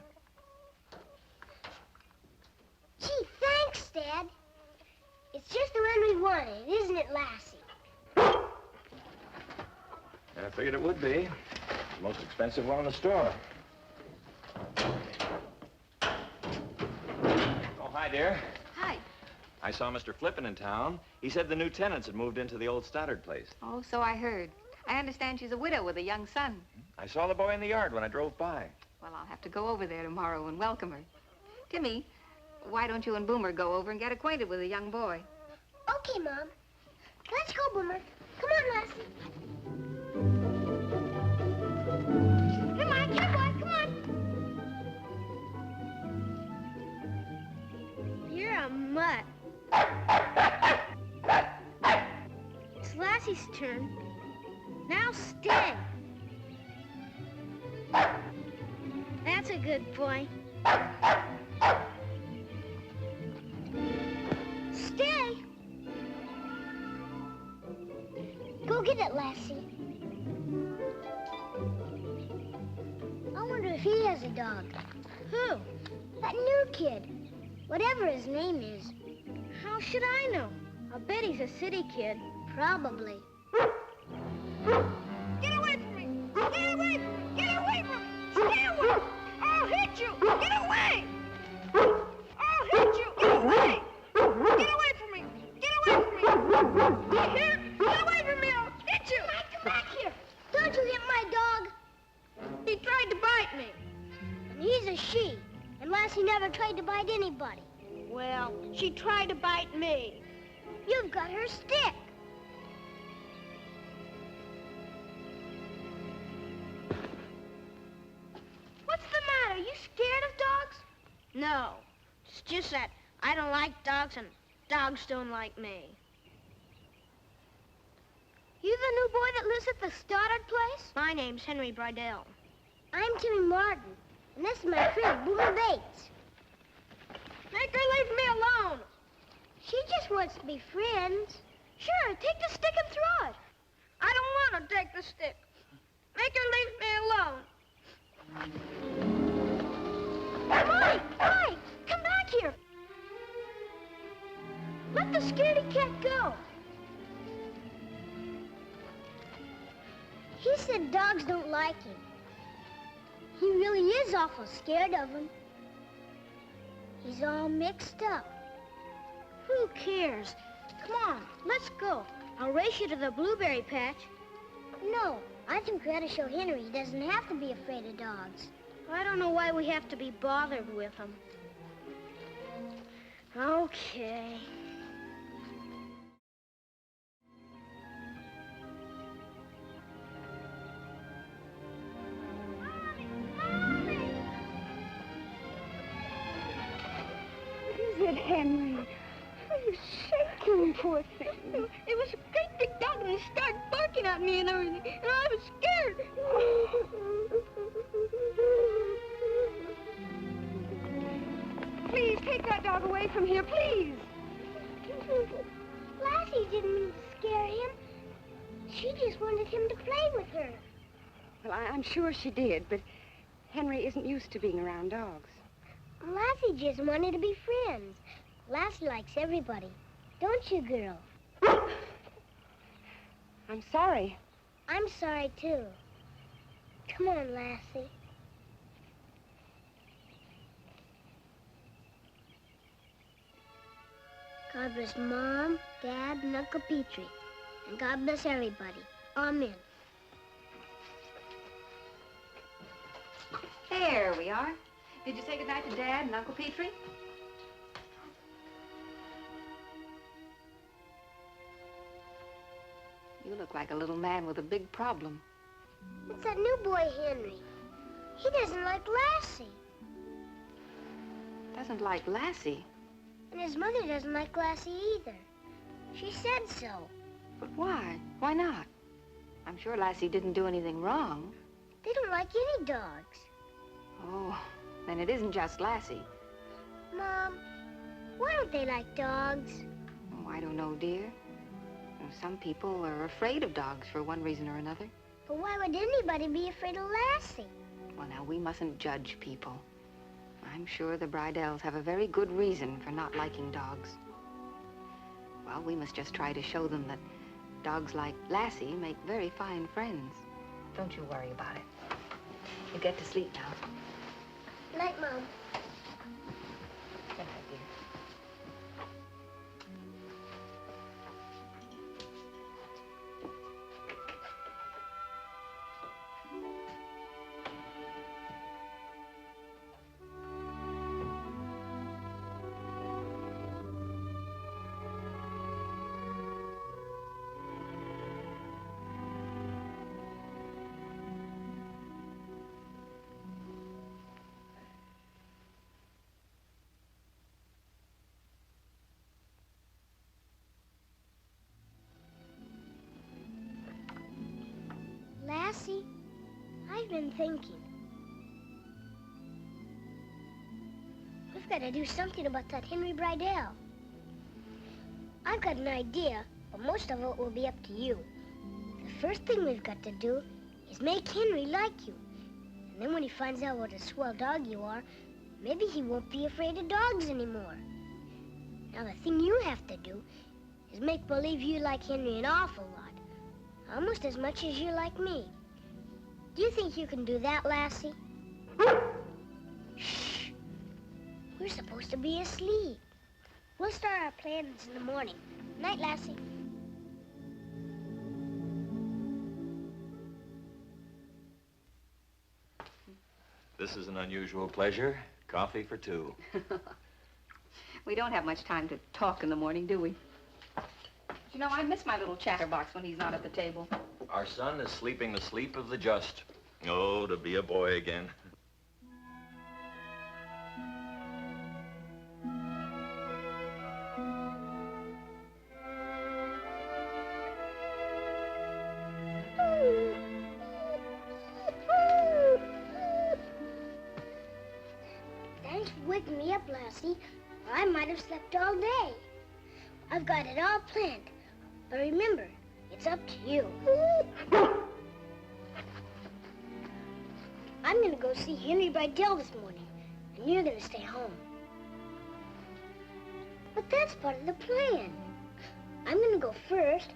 Gee, thanks, Dad. It's just the one we wanted, isn't it, Lassie? I figured it would be. The most expensive one in the store. Oh, hi, dear. Hi. I saw Mr. Flippin in town. He said the new tenants had moved into the old Stoddard place. Oh, so I heard. I understand she's a widow with a young son. I saw the boy in the yard when I drove by. Well, I'll have to go over there tomorrow and welcome her. Timmy, why don't you and Boomer go over and get acquainted with the young boy? Okay, Mom. Let's go, Boomer. Come on, Lassie. Come on, here, boy, come on. You're a mutt. It's Lassie's turn. Now stay. That's a good boy. Stay. Go get it, Lassie. I wonder if he has a dog. Who? That new kid. Whatever his name is. How should I know? I'll bet he's a city kid. Probably. Get away from me! Get away from me! Get away from me! Stay away! I'll hit you! Get away! I'll hit you! Get away! Get away from me! Get away from me! You hear? Get away from me! I'll hit you! Come back here! Don't you hit my dog! He tried to bite me. And he's a she. And Lassie never tried to bite anybody. Well, she tried to bite me. You've got her stick. What's the matter? You scared of dogs? No. It's just that I don't like dogs and dogs don't like me. You the new boy that lives at the Stoddard place? My name's Henry Bridell. I'm Timmy Martin, and this is my friend, Boomer Bates. Make her leave me alone. She just wants to be friends. Sure, take the stick and throw it. I don't want to take the stick. Make her leave me alone. Mike, come back here. Let the scaredy cat go. He said dogs don't like him. He really is awful scared of them. He's all mixed up. Who cares? Come on, let's go. I'll race you to the blueberry patch. No, I think we ought to show Henry he doesn't have to be afraid of dogs. I don't know why we have to be bothered with them. Okay. Henry. You're shaking, poor thing. It was a great big dog, and he started barking at me and everything, and I was scared. Please, take that dog away from here, please. Lassie didn't mean to scare him. She just wanted him to play with her. Well, I'm sure she did, but Henry isn't used to being around dogs. Lassie just wanted to be friends. Lassie likes everybody. Don't you, girl? I'm sorry. I'm sorry, too. Come on, Lassie. God bless Mom, Dad, and Uncle Petrie. And God bless everybody. Amen. There we are. Did you say goodnight to Dad and Uncle Petrie? You look like a little man with a big problem. It's that new boy, Henry. He doesn't like Lassie. Doesn't like Lassie. And his mother doesn't like Lassie either. She said so. But why? Why not? I'm sure Lassie didn't do anything wrong. They don't like any dogs. Oh, then it isn't just Lassie. Mom, why don't they like dogs? Oh, I don't know, dear. You know, some people are afraid of dogs for one reason or another. But why would anybody be afraid of Lassie? Well, now, we mustn't judge people. I'm sure the Brydells have a very good reason for not liking dogs. Well, we must just try to show them that dogs like Lassie make very fine friends. Don't you worry about it. You get to sleep now. Night, Mom. Good night, dear. Lassie, I've been thinking. We've got to do something about that Henry Brydell. I've got an idea, but most of it will be up to you. The first thing we've got to do is make Henry like you. And then when he finds out what a swell dog you are, maybe he won't be afraid of dogs anymore. Now, the thing you have to do is make believe you like Henry an awful lot. Almost as much as you like me. Do you think you can do that, Lassie? Shh. We're supposed to be asleep. We'll start our plans in the morning. Night, Lassie. This is an unusual pleasure. Coffee for two. We don't have much time to talk in the morning, do we? You know, I miss my little chatterbox when he's not at the table. Our son is sleeping the sleep of the just. Oh, to be a boy again. Thanks for waking me up, Lassie. I might have slept all day. I've got it all planned. But remember, it's up to you. I'm gonna go see Henry Brydell this morning, and you're gonna stay home. But that's part of the plan. I'm gonna go first,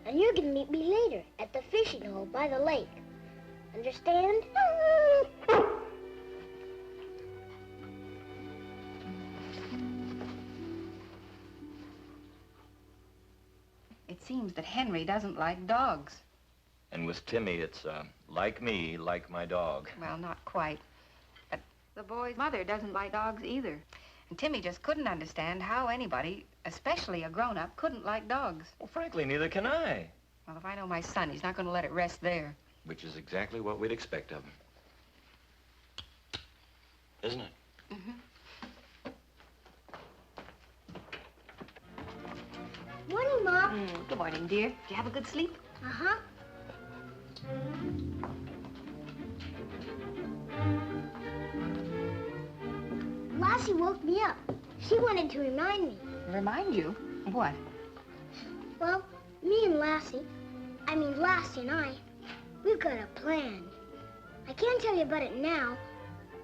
and you're gonna meet me later at the fishing hole by the lake. Understand? It seems that Henry doesn't like dogs. And with Timmy, it's like me, like my dog. Well, not quite. But the boy's mother doesn't like dogs either. And Timmy just couldn't understand how anybody, especially a grown-up, couldn't like dogs. Well, frankly, neither can I. Well, if I know my son, he's not going to let it rest there. Which is exactly what we'd expect of him. Isn't it? Mm-hmm. Morning, Mom. Good morning, dear. Did you have a good sleep? Uh-huh. Lassie woke me up. She wanted to remind me. Remind you? What? Well, me and Lassie and I, we've got a plan. I can't tell you about it now,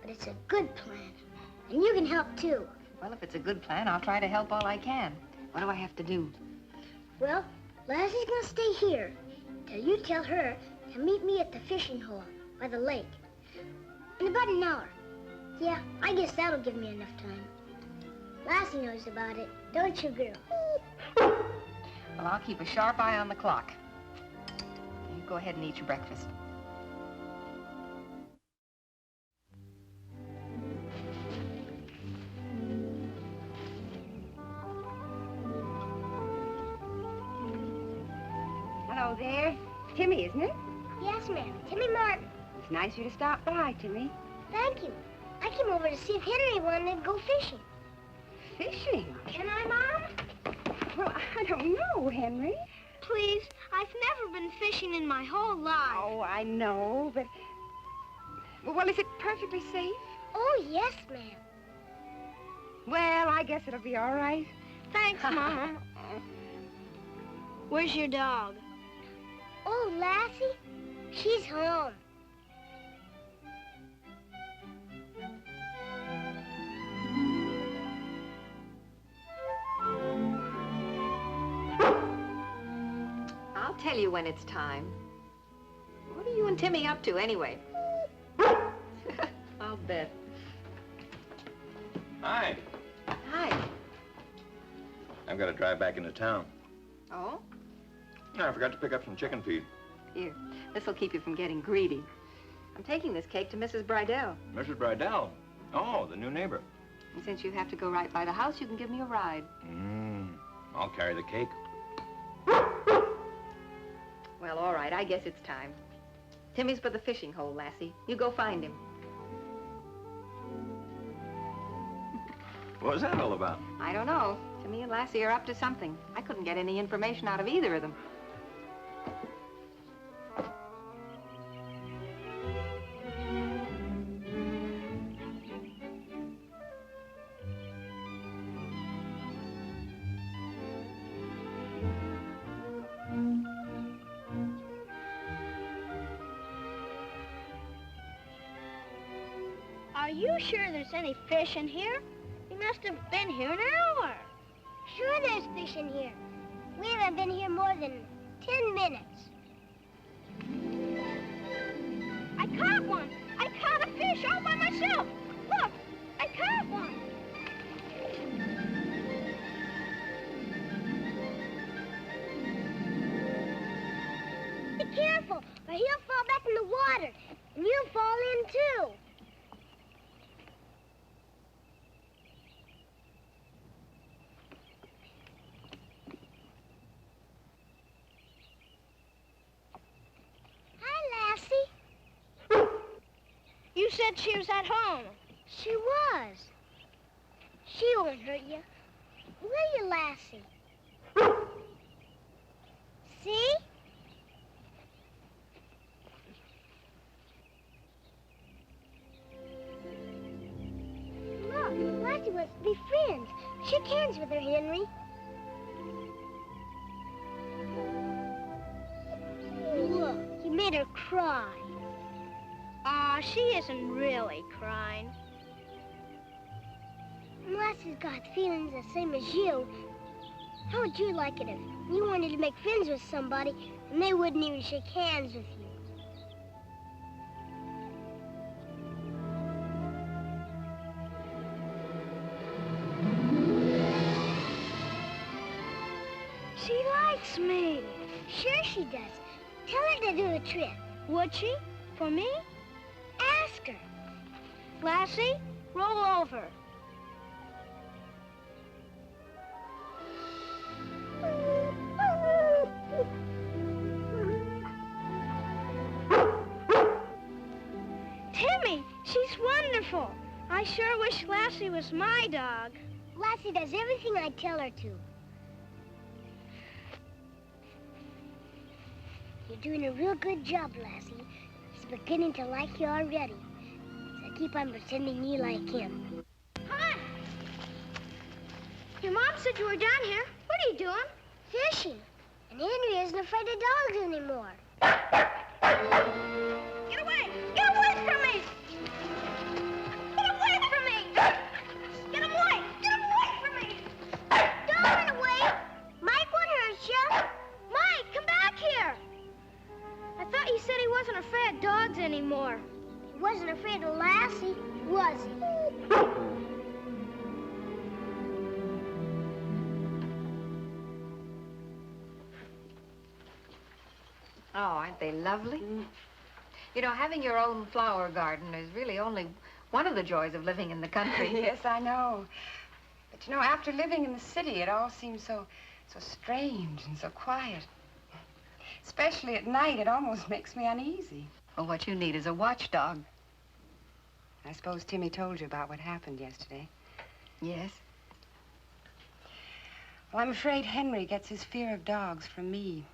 but it's a good plan. And you can help, too. Well, if it's a good plan, I'll try to help all I can. What do I have to do? Well, Lassie's gonna stay here till you tell her to meet me at the fishing hole by the lake. In about an hour. Yeah, I guess that'll give me enough time. Lassie knows about it, don't you, girl? Well, I'll keep a sharp eye on the clock. You go ahead and eat your breakfast. Hello there. Timmy, isn't it? Yes, ma'am. Timmy Martin. It's nice of you to stop by, Timmy. Thank you. I came over to see if Henry wanted to go fishing. Fishing? Can I, Mom? Well, I don't know, Henry. Please, I've never been fishing in my whole life. Oh, I know, but... Well, is it perfectly safe? Oh, yes, ma'am. Well, I guess it'll be all right. Thanks, Mom. Where's your dog? Oh, Lassie? She's home. I'll tell you when it's time. What are you and Timmy up to, anyway? I'll bet. Hi. Hi. I've got to drive back into town. Oh? No, I forgot to pick up some chicken feed. Here. This'll keep you from getting greedy. I'm taking this cake to Mrs. Bridell. Mrs. Bridell? Oh, the new neighbor. And since you have to go right by the house, you can give me a ride. I'll carry the cake. Well, all right. I guess it's time. Timmy's by the fishing hole, Lassie. You go find him. What was that all about? I don't know. Timmy and Lassie are up to something. I couldn't get any information out of either of them. Are you sure there's any fish in here? We must have been here an hour. Sure there's fish in here. We haven't been here more than 10 minutes. I caught one. I caught a fish all by myself. Look, I caught one. Be careful, or he'll fall back in the water, and you'll fall in too. You said she was at home. She was. She won't hurt you. Will you, Lassie? See? Look, Lassie wants to be friends. Shake hands with her, Henry. Look, he made her cry. Aw, she isn't really crying. Lassie's got feelings the same as you. How would you like it if you wanted to make friends with somebody and they wouldn't even shake hands with you? She likes me. Sure she does. Tell her to do the trick. Would she? For me? Ask her. Lassie, roll over. Timmy, she's wonderful. I sure wish Lassie was my dog. Lassie does everything I tell her to. You're doing a real good job, Lassie. He's beginning to like you already. So keep on pretending you like him. Hi. Your mom said you were down here. What are you doing? Fishing. And Henry isn't afraid of dogs anymore. Get away! Get away from me! Get away from me! Get away! Get away from me! Don't run away! Mike won't hurt you. Mike, come back here! I thought he said he wasn't afraid of dogs anymore. He wasn't afraid of Lassie, was he? Oh, aren't they lovely? You know, having your own flower garden is really only one of the joys of living in the country. Yes, I know. But you know, after living in the city, it all seems so strange and so quiet. Especially at night, it almost makes me uneasy. Well, what you need is a watchdog. I suppose Timmy told you about what happened yesterday. Yes? Well, I'm afraid Henry gets his fear of dogs from me.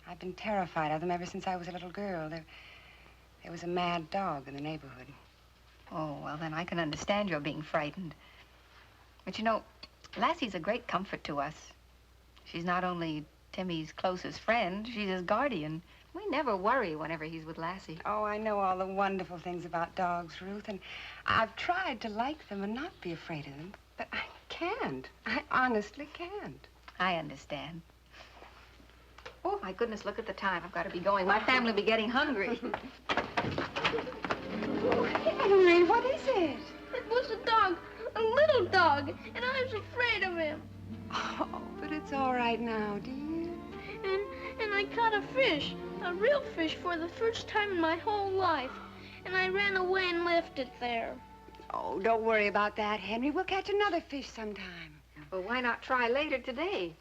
I've been terrified of them ever since I was a little girl. There was a mad dog in the neighborhood. Oh, well, then I can understand your being frightened. But you know, Lassie's a great comfort to us. She's not only Timmy's closest friend, she's his guardian. We never worry whenever he's with Lassie. Oh, I know all the wonderful things about dogs, Ruth, and I've tried to like them and not be afraid of them, but I can't. I honestly can't. I understand. Oh, my goodness, look at the time. I've got to be going. My family will be getting hungry. Oh, Henry, what is it? It was a dog, a little dog, and I was afraid of him. Oh, but it's all right now, dear. And I caught a fish, a real fish, for the first time in my whole life. And I ran away and left it there. Oh, don't worry about that, Henry. We'll catch another fish sometime. Well, why not try later today?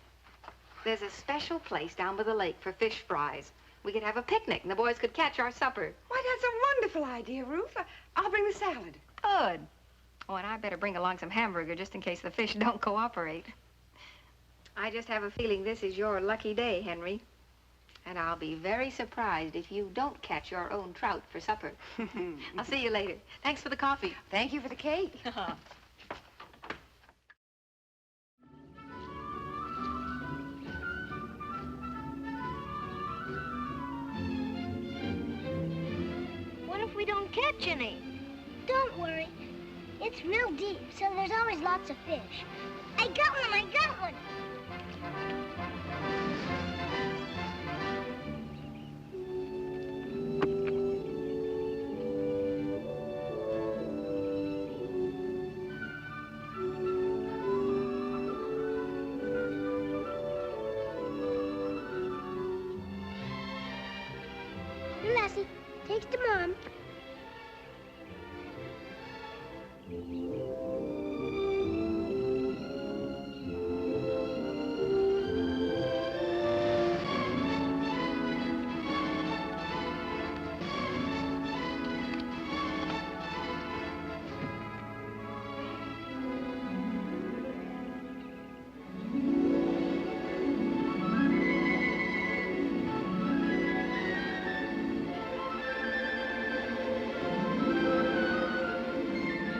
There's a special place down by the lake for fish fries. We could have a picnic, and the boys could catch our supper. Why, that's a wonderful idea, Ruth. I'll bring the salad. Good. Oh, and I better bring along some hamburger just in case the fish don't cooperate. I just have a feeling this is your lucky day, Henry. And I'll be very surprised if you don't catch your own trout for supper. I'll see you later. Thanks for the coffee. Thank you for the cake. What if we don't catch any? Don't worry. It's real deep, so there's always lots of fish. I got one! I got one! Here, Lassie. Takes to Mom.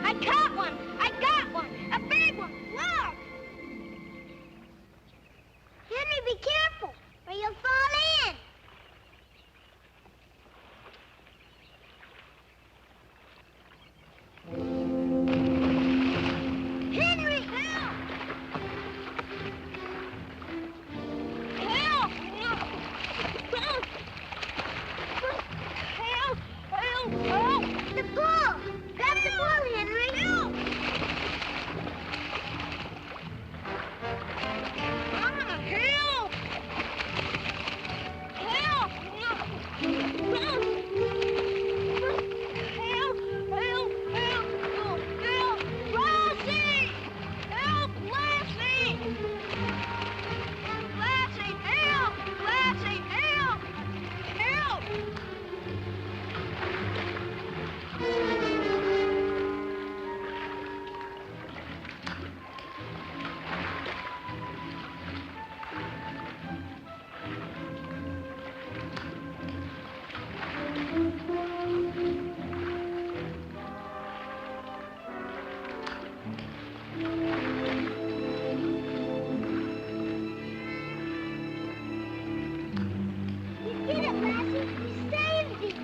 I caught one! I got one! A big one! Look! Henry, be careful, or you'll fall in. Henry, help! Help! Help! Help! Help! Help! The ball! Grab the ball, Henry! Help! Help! Help! Help! Help! Help! Help! Lassie! Help! Lassie! Lassie! Help! Lassie! Help! Help! You did it, Lassie. You saved it.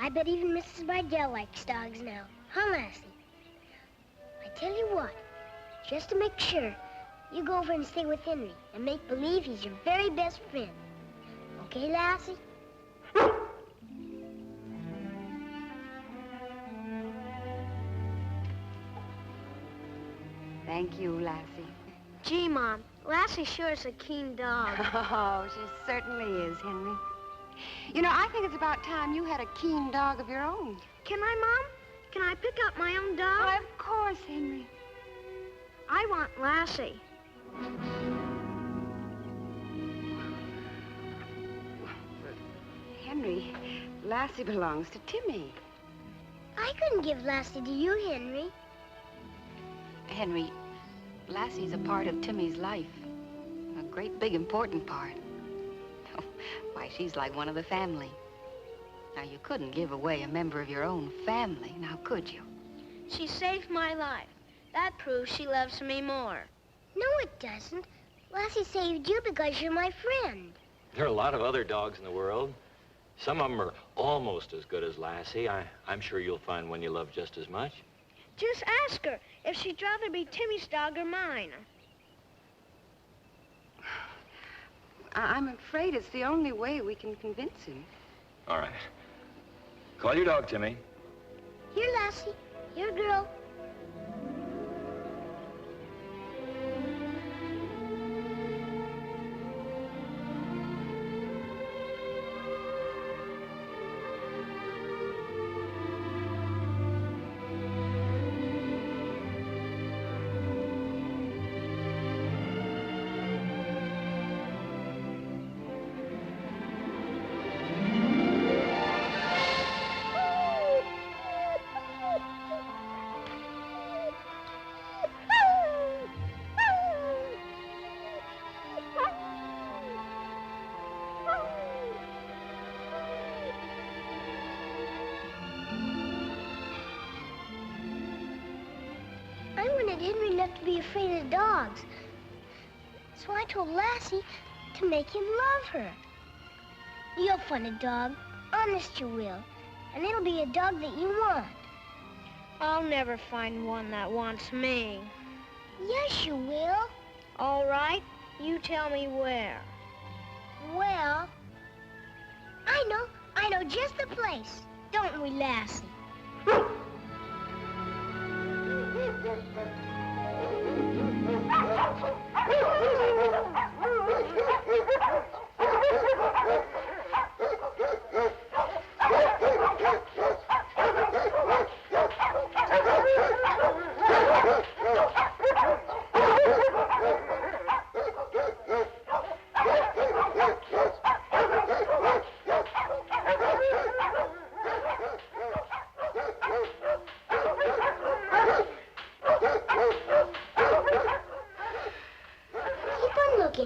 I bet even Mrs. Bardell likes dogs now. Huh, Lassie? I tell you what, just to make sure, you go over and stay with Henry and make believe he's your very best friend. Okay, Lassie? Thank you, Lassie. Gee, Mom, Lassie sure is a keen dog. Oh, she certainly is, Henry. You know, I think it's about time you had a keen dog of your own. Can I, Mom? Can I pick up my own dog? Why, of course, Henry. I want Lassie. Henry, Lassie belongs to Timmy. I couldn't give Lassie to you, Henry. Henry, Lassie's a part of Timmy's life. A great, big, important part. Oh, why, she's like one of the family. Now, you couldn't give away a member of your own family, now could you? She saved my life. That proves she loves me more. No, it doesn't. Lassie saved you because you're my friend. There are a lot of other dogs in the world. Some of them are almost as good as Lassie. I'm sure you'll find one you love just as much. Just ask her if she'd rather be Timmy's dog or mine. I'm afraid it's the only way we can convince him. All right. Call your dog, Timmy. Here, Lassie. Here, girl. I wanted Henry not to be afraid of dogs. So I told Lassie to make him love her. You'll find a dog, honest you will. And it'll be a dog that you want. I'll never find one that wants me. Yes, you will. All right, you tell me where. Well, I know just the place. Don't we, Lassie?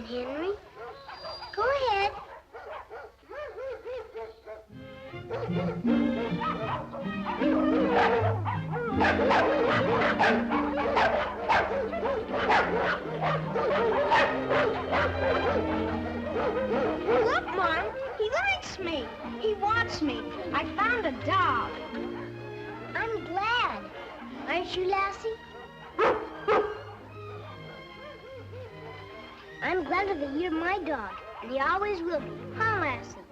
Henry. Go ahead. Look, Mom. He likes me. He wants me. I found a dog. I'm glad. Aren't you, Lassie? I'm glad that you're my dog, and you always will be. Huh, Lassie?